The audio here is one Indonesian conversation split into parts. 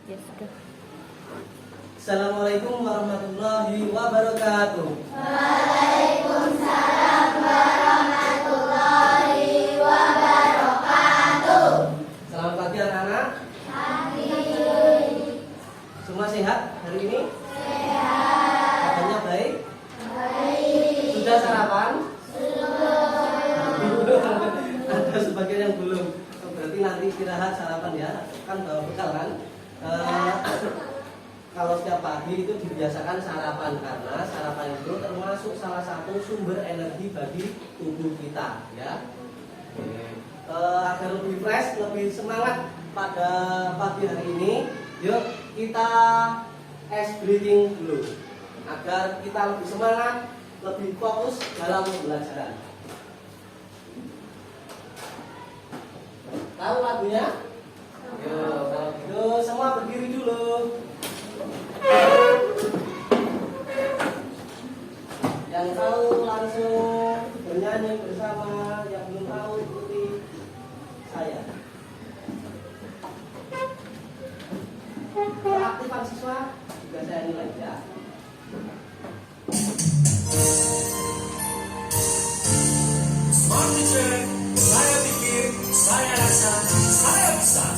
Yes, go. Assalamualaikum warahmatullahi wabarakatuh. Waalaikumsalam warahmatullahi wabarakatuh. Selamat pagi anak-anak. Pagi. Semua sehat hari ini? Sehat. Katanya baik? Baik. Sudah sarapan? Belum. Ada sebagian yang belum. Berarti nanti istirahat sarapan ya. Kan bawa bekal kan? Kalau setiap pagi itu dibiasakan sarapan karena sarapan itu termasuk salah satu sumber energi bagi tubuh kita ya. Agar lebih fresh, lebih semangat pada pagi hari ini, yuk kita ice breathing dulu agar kita lebih semangat, lebih fokus dalam pembelajaran. Tahu lagunya? Yuk, kalau gitu semua berdiri dulu. Yang tahu langsung bernyanyi bersama, yang belum tahu ikuti saya. Keaktifan siswa juga saya nilai ya. Smart teacher, saya pikir, saya rasa, saya bisa.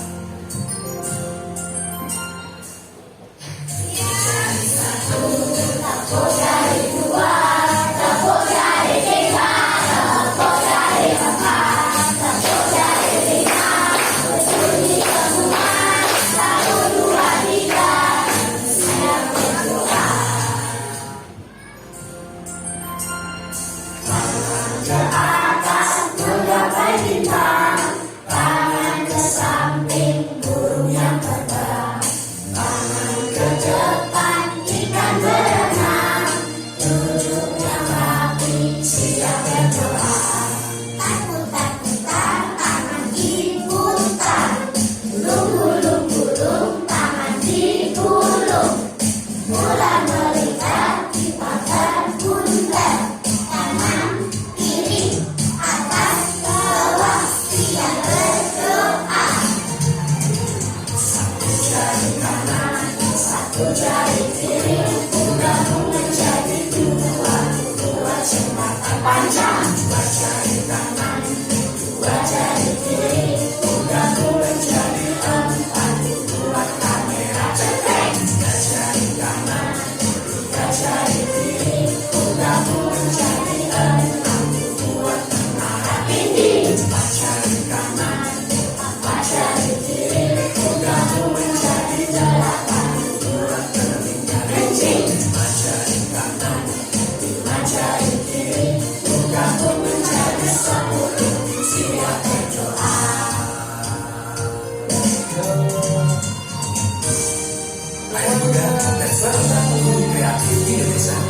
Ayo muda dan selamat guru kreatif Indonesia.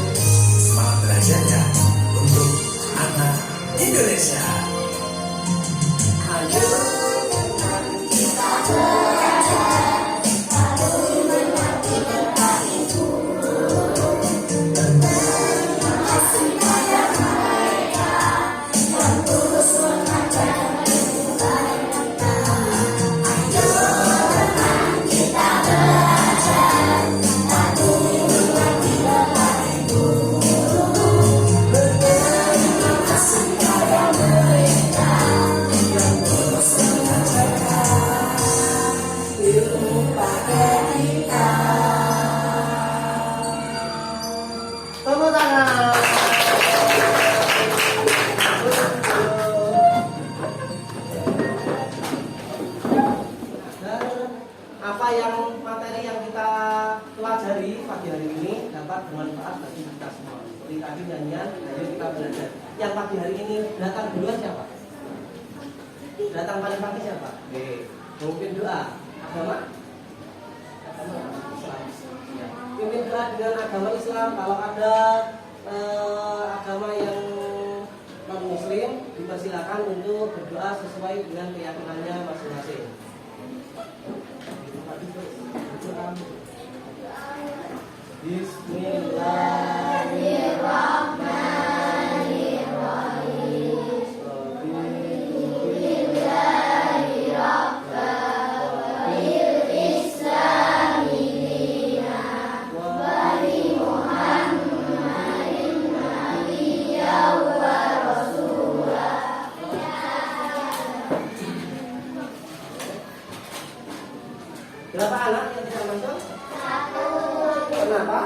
Semangat belajarnya untuk anak Indonesia. Ayo kita belajar, lalu mengerti tentang itu. Kasih pada mereka yang terus mengajar dengan kita. Ayo teman kita belajar, lalu mengerti tentang itu. Kasih pada mereka yang terus mengajarkan ilmu pada kita. Tepuk tangan. Dan apa yang materi yang kita pelajari pagi hari ini dapat bermanfaat bagi kita semua. Seperti tadi nyanyian, ayo kita belajar. Yang pagi hari ini datang duluan siapa? Datang paling pagi siapa? Mungkin doa. Agama? Agama Islam. Ya. Pimpin doa dengan agama Islam. Kalau ada agama yang non Muslim, dipersilakan untuk berdoa sesuai dengan keyakinannya masing-masing. Bismillahirrahmanirrahim. Berapa anak yang tidak masuk? 1. Kenapa?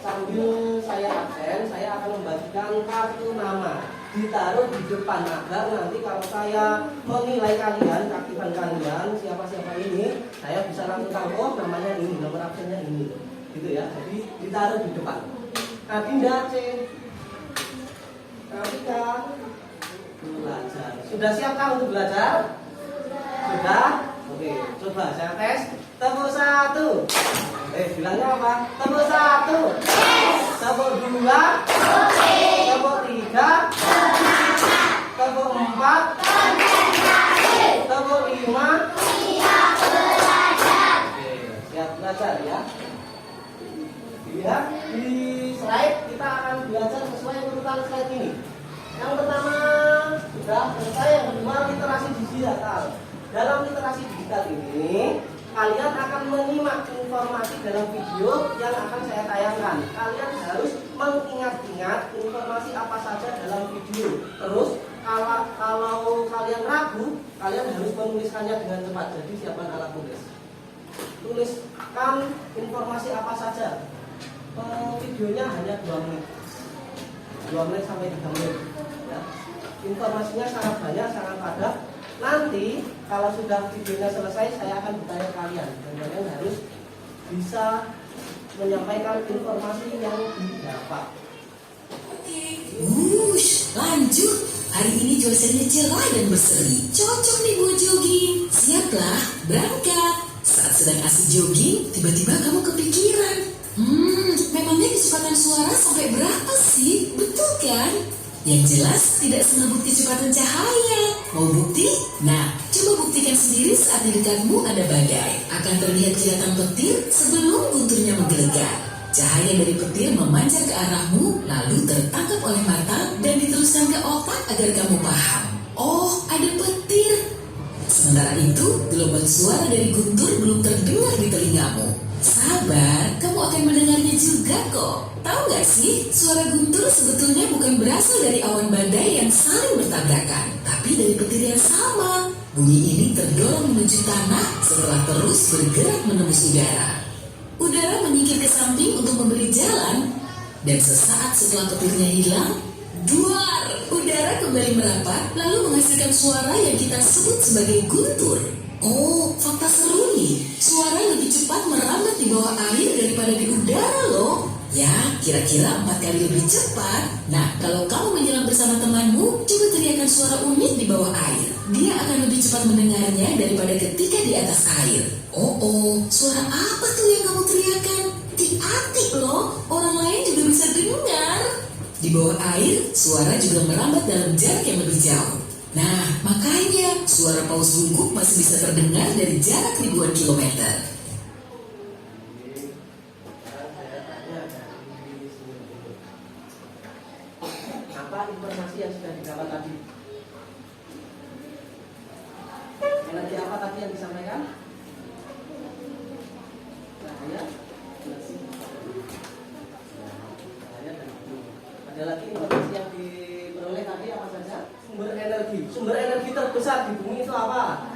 Sambil saya absen, saya akan membagikan kartu nama, ditaruh di depan agar nanti kalau saya menilai kalian, keaktifan kalian, siapa-siapa ini, saya bisa langsung tahu, oh namanya ini, nomor absennya ini, gitu ya. Jadi ditaruh di depan. Adinda C, Kavika, belajar. Sudah siapkah untuk belajar? Sudah? Oke, coba saya tes. Tepuk 1. Bilangnya apa? Tepuk 1. Tepuk 2. Tepuk 3. Tepuk 4. Tepuk 5. Oke, siap belajar ya. Lihat di slide, kita akan belajar sesuai urutan slide ini. Yang pertama sudah selesai, yang kedua literasi digital. Dalam literasi digital ini, kalian akan menyimak informasi dalam video yang akan saya tayangkan. Kalian harus mengingat-ingat informasi apa saja dalam video. Terus kalau kalian ragu, kalian harus menuliskannya dengan cepat. Jadi siapkan alat tulis. Tuliskan informasi apa saja. Videonya hanya 2 menit. 2 menit sampai 3 menit. Ya. Informasinya sangat banyak, sangat padat. Nanti kalau sudah videonya selesai, saya akan bertanya kalian, dan kalian harus bisa menyampaikan informasi yang didapat. Wush, lanjut. Hari ini cuacanya cerah dan berseri. Cocok nih buat jogging. Siaplah, berangkat. Saat sedang asik jogging, tiba-tiba kamu kepikiran. Memangnya kecepatan suara sampai berapa sih? Betul kan? Yang jelas tidak sengebut kecepatan cahaya. Mau bukti? Nah, coba buktikan sendiri saat di dekatmu ada badai. Akan terlihat kilatan petir sebelum gunturnya menggelegar. Cahaya dari petir memancar ke arahmu, lalu tertangkap oleh mata dan diteruskan ke otak agar kamu paham. Oh, ada petir. Sementara itu, gelombang suara dari guntur belum terdengar di telingamu. Sabar, kamu akan mendengarnya juga kok. Tahu gak sih, suara guntur sebetulnya bukan berasal dari awan badai yang saling bertabrakan, tapi dari petir yang sama. Bunyi ini terdorong menuju tanah setelah terus bergerak menembus udara. Udara menyingkir ke samping untuk memberi jalan, dan sesaat setelah petirnya hilang, duar, udara kembali merapat lalu menghasilkan suara yang kita sebut sebagai guntur. Oh, fakta seru nih. Suara lebih cepat merambat di bawah air daripada di udara loh. Ya, kira-kira 4 kali lebih cepat. Nah, kalau kamu menyelam bersama temanmu, coba teriakan suara unik di bawah air. Dia akan lebih cepat mendengarnya daripada ketika di atas air. Oh, suara apa tuh yang kamu teriakan? Hati-hati loh, orang lain juga bisa dengar. Di bawah air, suara juga merambat dalam jarak yang lebih jauh. Nah, makanya suara paus bungkuk masih bisa terdengar dari jarak ribuan kilometer. Apa informasi yang sudah didapat tadi? Energi apa tadi yang disampaikan? Cahaya, energi. Cahaya dan bumi. Ada lagi informasi yang diperoleh tadi apa saja? Sumber energi. Sumber energi terbesar di bumi itu apa?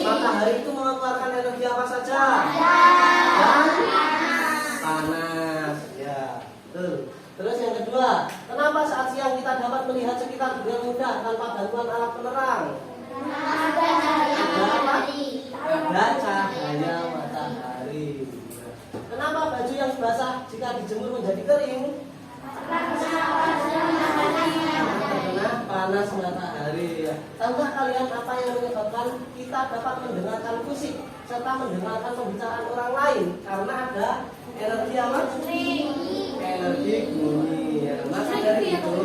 Matahari itu mengeluarkan energi apa saja? Panas. Ya, betul. Terus yang kedua, kenapa saat siang kita dapat melihat sekitar dengan mudah tanpa bantuan alat penerang? Ada apa? Ada cahaya matahari. Kenapa baju yang basah jika dijemur menjadi kering? Karena panas matahari. Tahukah kalian apa yang menyebabkan kita dapat mendengarkan musik serta mendengarkan pembicaraan orang lain? Karena ada energi apa? Energi bunyi. Maka dari itu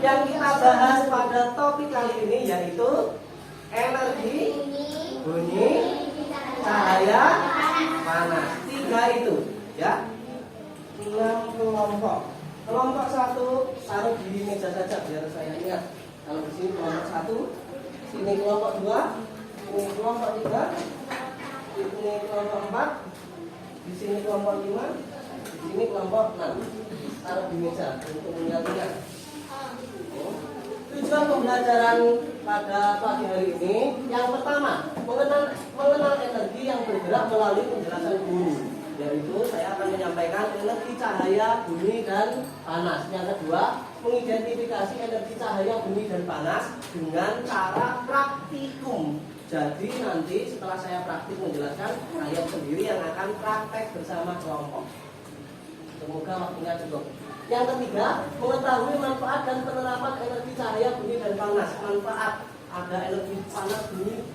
yang kita bahas pada topik kali ini yaitu energi bunyi, cahaya, panas. 3 itu, ya. 6 kelompok. Kelompok 1 taruh di meja saja biar saya ingat. Kalau di sini kelompok 1, sini kelompok 2, ini kelompok 3, ini kelompok 4, di sini kelompok 5, di sini kelompok 6. Taruh di meja untuk mengingat-ingat. Tujuan pembelajaran pada pagi hari ini. Yang pertama, mengenal energi yang bergerak melalui penjelasan guru, yaitu saya akan menyampaikan energi cahaya, bumi, dan panas. Yang kedua, mengidentifikasi energi cahaya, bumi, dan panas dengan cara praktikum. Jadi nanti setelah saya praktik menjelaskan, saya sendiri yang akan praktek bersama kelompok. Semoga waktunya cukup. Yang ketiga, mengetahui manfaat dan penerapan energi cahaya, bumi, dan panas. Manfaat, ada energi panas, bumi,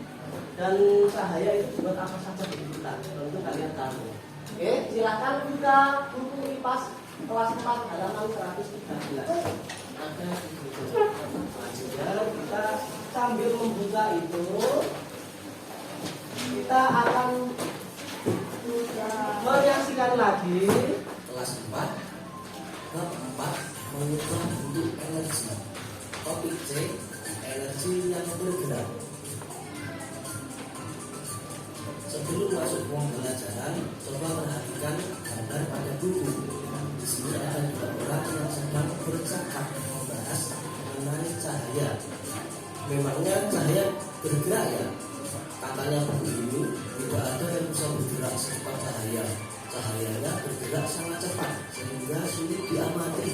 dan cahaya itu buat apa saja di kita. Tentu kalian tahu. Oke, silakan buka buku IPAS kelas 4 halaman 113. Ada di situ. Selanjutnya kita sambil membuka itu, kita akan menyaksikan lagi kelas 4 bab 4 mengubah bentuk energi. Topik C, energi yang bergerak. Sebelum masuk pembelajaran, coba perhatikan gambar pada buku. Di sini ada dua orang yang sedang bercakap membahas mengenai cahaya. Memangnya cahaya bergerak ya? Katanya buku ini tidak ada yang bisa bergerak secepat cahaya. Cahayanya bergerak sangat cepat sehingga sulit diamati.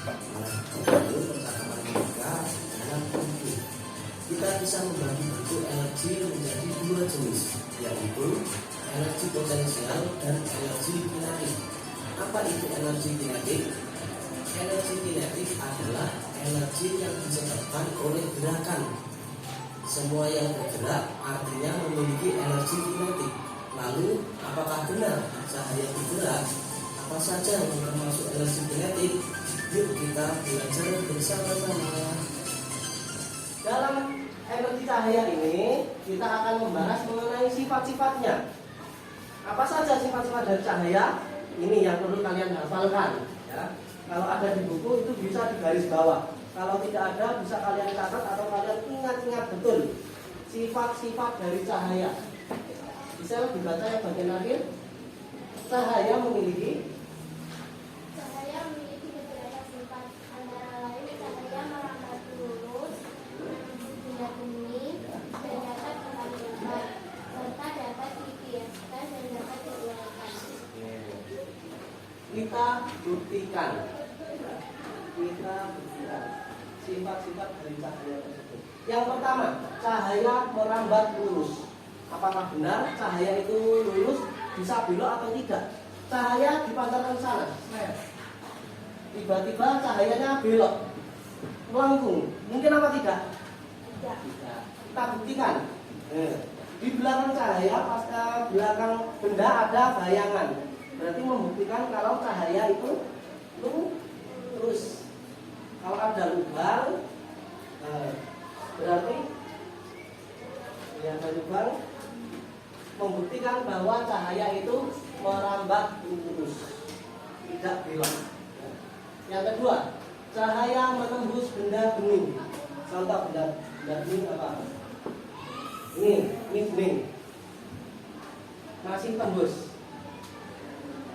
Oleh karena itu percakapan mereka dalam buku. Kita bisa membagi bentuk energi menjadi dua jenis, yaitu energi potensial dan energi kinetik. Apa itu energi kinetik? Energi kinetik adalah energi yang disebabkan oleh gerakan. Semua yang bergerak artinya memiliki energi kinetik. Lalu, apakah benar cahaya bergerak? Apa saja yang termasuk energi kinetik? Yuk kita belajar bersama-sama. dalam energi cahaya ini kita akan membahas mengenai sifat-sifatnya. Apa saja sifat-sifat dari cahaya? Ini yang perlu kalian hafalkan. Ya. Kalau ada di buku itu bisa di garis bawah. Kalau tidak ada bisa kalian catat atau kalian ingat-ingat betul sifat-sifat dari cahaya. Bisa dibaca yang bagian akhir. Cahaya memiliki beberapa sifat, antara lain cahaya merambat lurus, menembus benda bening, dan dapat kembali lebar, serta dapat dibiaskan dan dapat diuraikan. kita buktikan. Sifat-sifat dari cahaya tersebut. Yang pertama, cahaya merambat lurus. Apakah benar cahaya itu lurus, bisa belok atau tidak? Cahaya dipancarkan ke sana, tiba-tiba cahayanya belok, melengkung. Mungkin apa tidak? Tidak. Kita buktikan. Di belakang cahaya, pasca belakang benda ada bayangan. Berarti membuktikan kalau cahaya itu lurus. Kalau ada lubang, berarti ada lubang, membuktikan bahwa cahaya itu merambat lurus, tidak belok. Yang kedua, cahaya menembus benda bening. Contoh benda bening apa? Ini bening, masih tembus.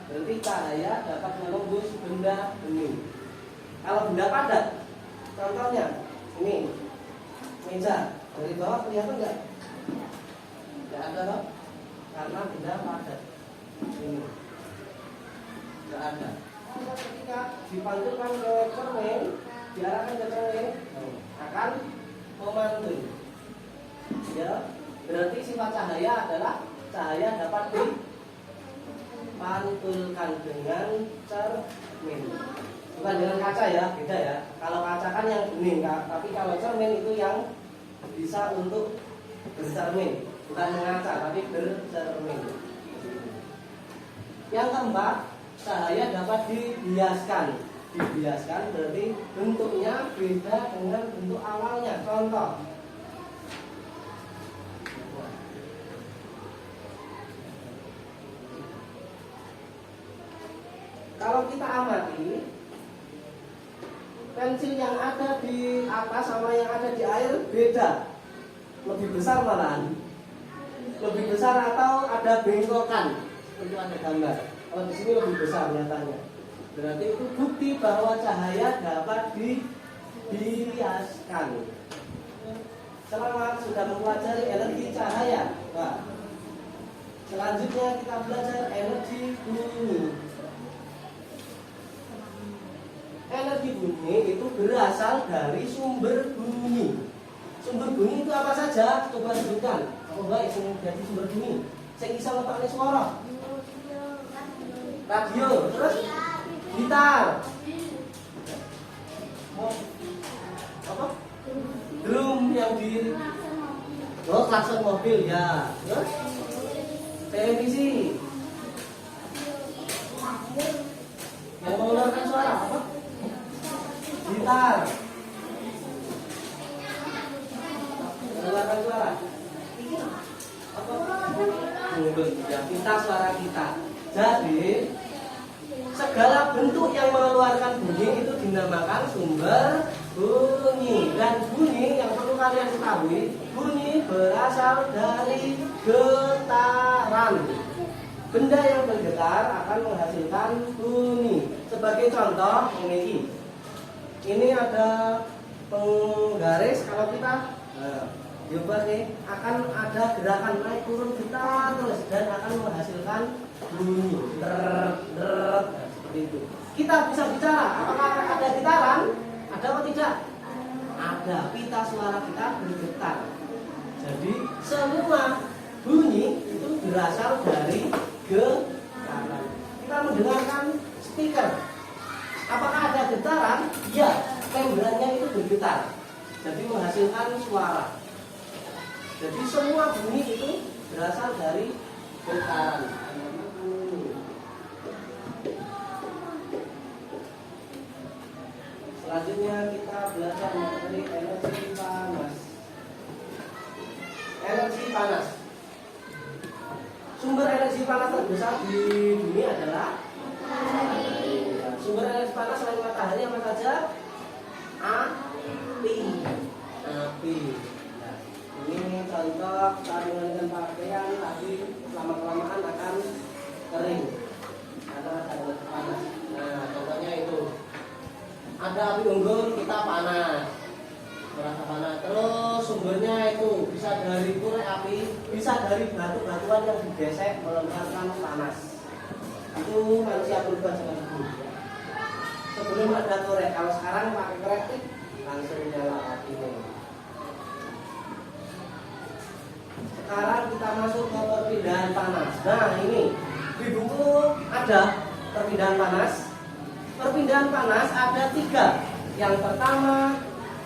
Berarti cahaya dapat menembus benda bening. Kalau benda padat, contohnya ini meja, dari bawah kelihatan nggak? Nggak ada loh, karena benda padat. Ini nggak ada. Kalau ketika dipantulkan ke cermin, diarahkan ke cermin, akan memantul. Ya, berarti sifat cahaya adalah cahaya dapat dipantulkan dengan cermin. Bukan dengan kaca ya, beda ya. Kalau kaca kan yang bening, tapi kalau cermin itu yang bisa untuk bercermin, bukan mengaca, tapi bercermin. Yang keempat, cahaya dapat dibiaskan. Dibiaskan berarti bentuknya beda dengan bentuk awalnya. Contoh, kalau kita amati, pensil yang ada di atas sama yang ada di air beda, lebih besar malahan, lebih besar atau ada bengkokan, itu ada gambar. Kalau di sini lebih besar nyatanya, berarti itu bukti bahwa cahaya dapat dibiaskan. Selamat sudah mempelajari energi cahaya. Nah, selanjutnya kita belajar energi bunyi. Energi bunyi itu berasal dari sumber bunyi. Sumber bunyi itu apa saja? Coba sebutkan. Apa baik jadi sumber bunyi? Saya bisa letaknya suara. Radio, terus gitar. Apa? Drum yang di klakson mobil ya. Terus televisi yang mengeluarkan suara apa? Gitar mengeluarkan suara apa? Mulut ya, kita suara kita. Jadi segala bentuk yang mengeluarkan bunyi itu dinamakan sumber bunyi. Dan bunyi yang perlu kalian ketahui, bunyi berasal dari getaran. Benda yang bergetar akan menghasilkan bunyi. Sebagai contoh ini ada penggaris. Kalau kita coba nih, akan ada gerakan naik turun gitar terus dan akan menghasilkan bunyi seperti itu. Kita bisa bicara, apakah ada getaran? Ada atau tidak? Ada. Pita suara kita bergetar. Jadi semua bunyi itu berasal dari getaran. Kita mendengarkan speaker. Apakah ada getaran? Ya, membrannya itu bergetar. Jadi menghasilkan suara. Jadi semua bunyi itu berasal dari getaran. Selanjutnya kita belajar mengenai energi panas. Energi panas. Sumber energi panas terbesar di dunia adalah sumber energi panas selain matahari apa saja? Api. Ini contoh sarungan dengan pakaian tadi lama-kelamaan akan kering karena ada energi panas. Nah, contohnya itu. Ada api unggun, kita panas, merasa panas. Terus sumbernya itu bisa dari korek api, bisa dari batu-batuan yang digesek melontarkan panas. Itu manusia berubah dengan itu. Sebelum ada korek, kalau sekarang pakai korek langsung nyala apinya. Sekarang kita masuk ke perpindahan panas. Nah ini di buku ada perpindahan panas. Perpindahan panas ada 3. Yang pertama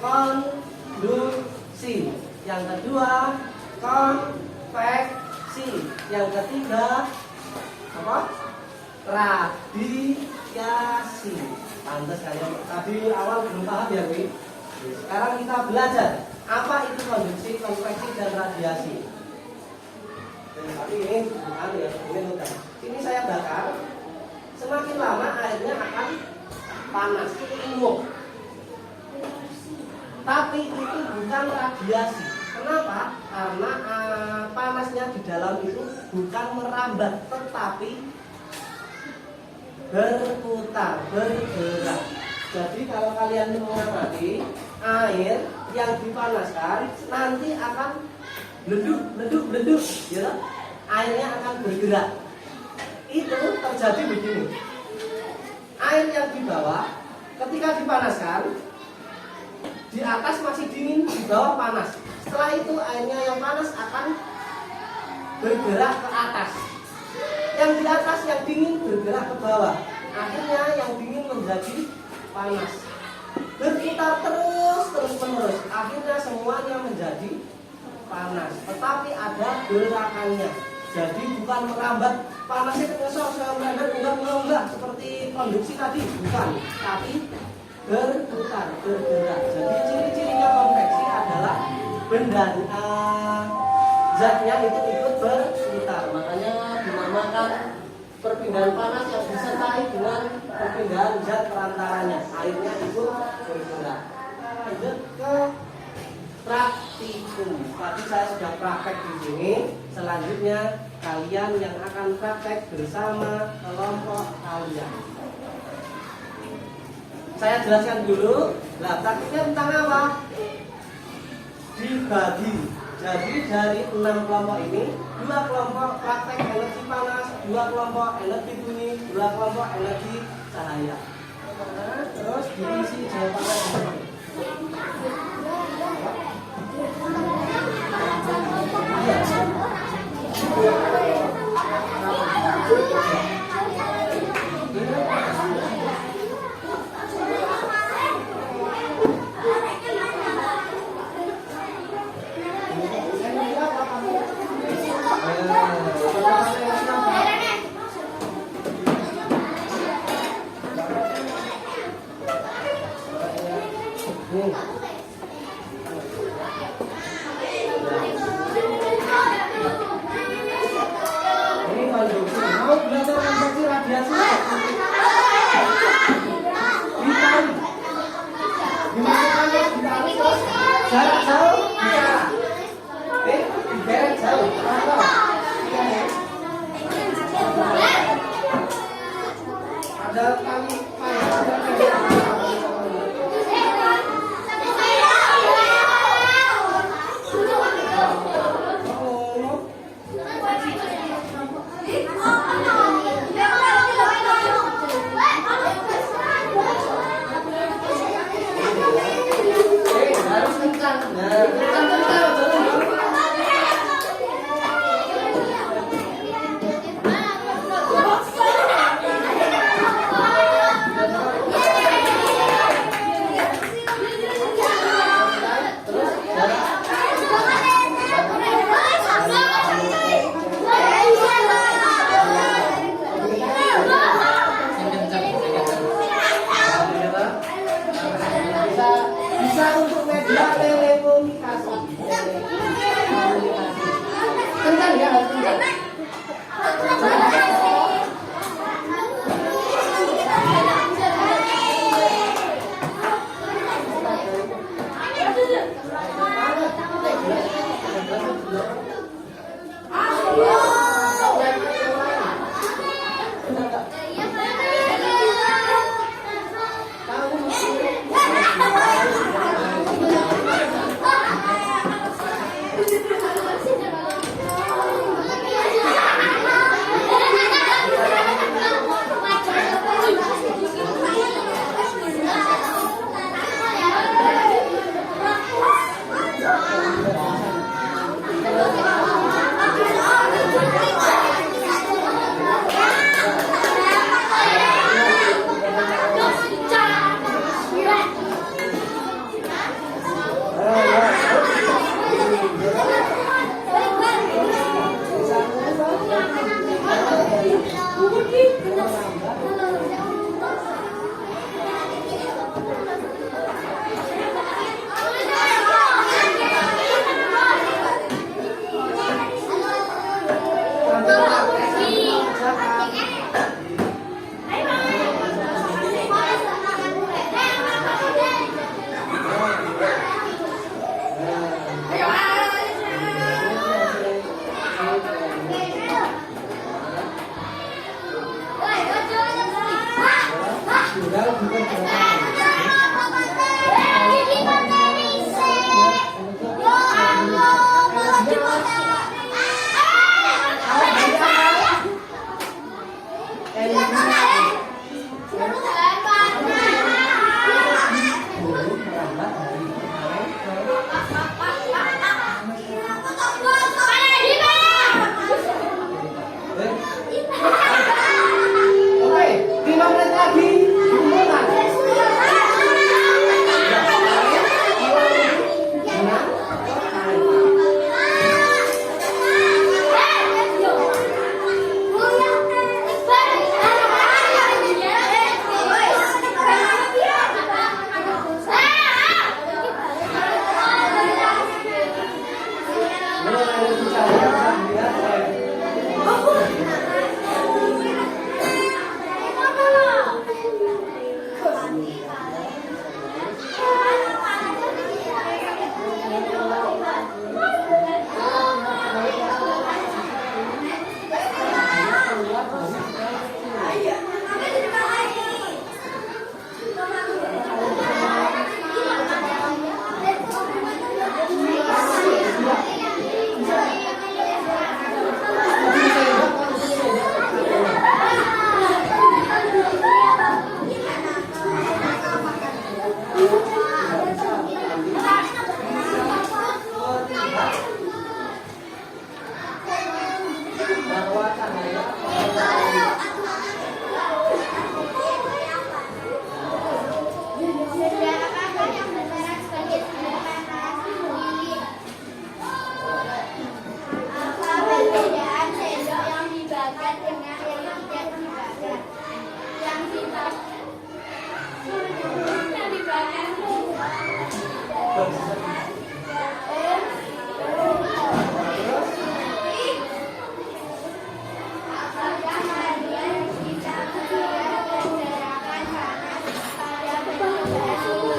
konduksi, yang kedua konveksi, yang ketiga apa? Radiasi. Pantes kalian tadi awal belum paham ya, Wi? Sekarang kita belajar apa itu konduksi, konveksi dan radiasi. Tapi ini bukan ya, ini udah. Ini saya bakar. Semakin lama airnya akan panas, uap. Tapi itu bukan radiasi. Kenapa? Karena panasnya di dalam itu bukan merambat, tetapi berputar, bergerak. Jadi kalau kalian mengamati air yang dipanaskan nanti akan leduk, ya. Airnya akan bergerak. Itu terjadi begini. Air yang di bawah ketika dipanaskan, di atas masih dingin, di bawah panas. Setelah itu airnya yang panas akan bergerak ke atas. Yang di atas yang dingin bergerak ke bawah. Akhirnya yang dingin menjadi panas. Berputar terus menerus. Akhirnya semuanya menjadi panas. Tetapi ada gerakannya. Jadi bukan merambat, panasnya ternyesok saya merambat, enggak seperti konduksi tadi, bukan. Tapi berputar, bergerak. Jadi ciri-cirinya konveksi adalah benda zatnya itu ikut berputar. Makanya dinamakan perpindahan panas yang disertai dengan perpindahan zat perantaranya. Airnya ikut bergerak. Lanjut ke praktikum. Tadi saya sudah praktek di sini. Selanjutnya kalian yang akan praktek bersama kelompok kalian. Saya jelaskan dulu. Nah, praktiknya tentang apa? dibagi. Jadi dari 6 kelompok ini, 2 kelompok praktek energi panas, 2 kelompok energi bunyi, 2 kelompok energi cahaya. Nah, terus diisi jawabannya. cahaya. Benda apa yang berperan sebagai sumber panas bumi? Apa perbedaan sendok yang dibakar dengan yang tidak dibakar? Yang dibakar apakah kalian bisa melihat pergerakan panas pada benda suhu?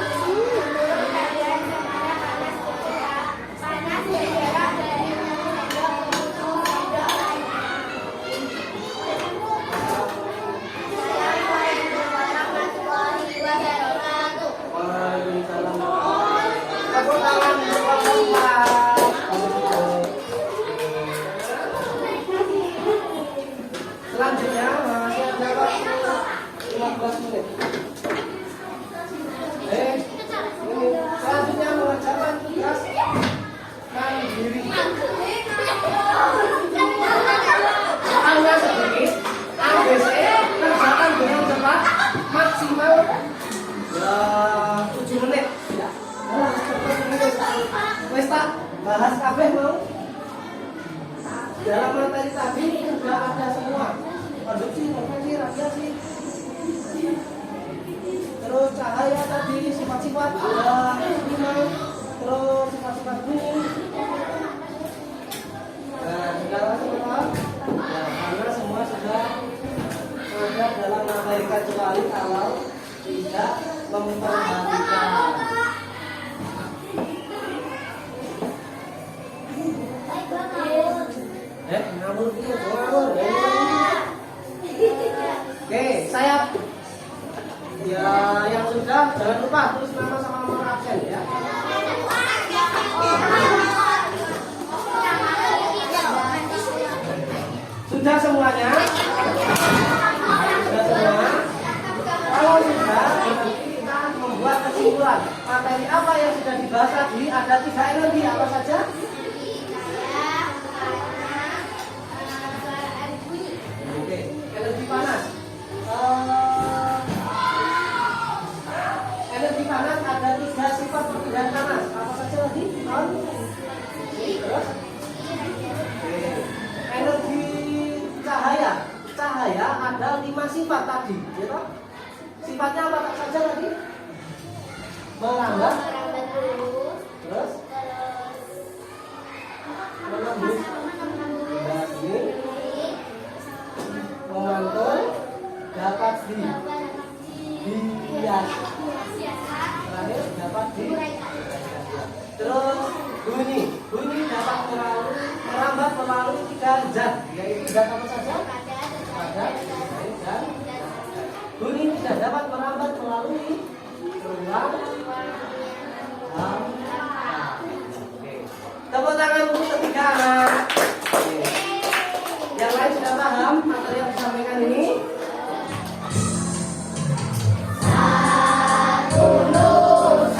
Menurut kalian kemana panas bergerak? Panas bergerak dari sendok menuju sendok lainnya. Assalamualaikum warahmatullahi wabarakatuh. Waalaikumsalam. Tepuk tangan untuk Bapak. Selanjutnya masih ada waktu 15 menit. Ini selanjutnya mengerjakan tugas mandiri. Soalnya sedikit, ABC kerjakan dengan cepat, maksimal 7 menit. Ya. Wes tak bahas kabeh mau. Dalam materi tadi sudah ada semua. Konduksi, konveksi, radiasi. Terus cahaya tadi sifat-sifat ada 5. Terus sifat-sifat bunyi. Nah, sudah semua. Ya, karena semua sudah ada dalam materi kecuali kalau tidak memperhatikan. Ngawur dia, ngawur. Oke, saya ya yang sudah jangan lupa tulis nama sama nomor absen ya. Sudah semuanya? Sudah semua? Kalau sudah, berarti kita membuat kesimpulan. Materi apa yang sudah dibahas tadi? Ada 3 energi apa saja? Oke, energi panas. Energi panas ada 3 sifat perpindahan panas. Apa saja lagi? Terus? Oke. Energi cahaya. Cahaya ada 5 sifat tadi, ya. Sifatnya apa saja tadi? Melambat. Terus? Menembus. Memantul. Dapat dihias. Terakhir dapat terus bunyi dapat merambat melalui 3 zat, yaitu zat apa saja? Padat, dan bunyi tidak dapat merambat melalui ruang hampa. Oke. Tepuk tangan untuk ketiga anak. Oke. Yang lain sudah paham materi yang disampaikan ini? Untuk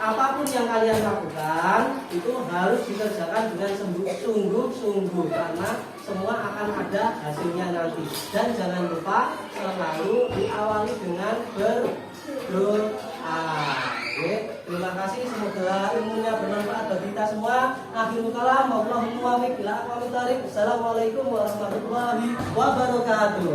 apapun yang kalian lakukan itu harus dikerjakan dengan sungguh-sungguh karena semua akan ada hasilnya nanti. Dan jangan lupa selalu diawali dengan berdoa. Oke, terima kasih, semoga ilmunya bermanfaat bagi kita semua. Akhirul kalam, Assalamualaikum warahmatullahi wabarakatuh.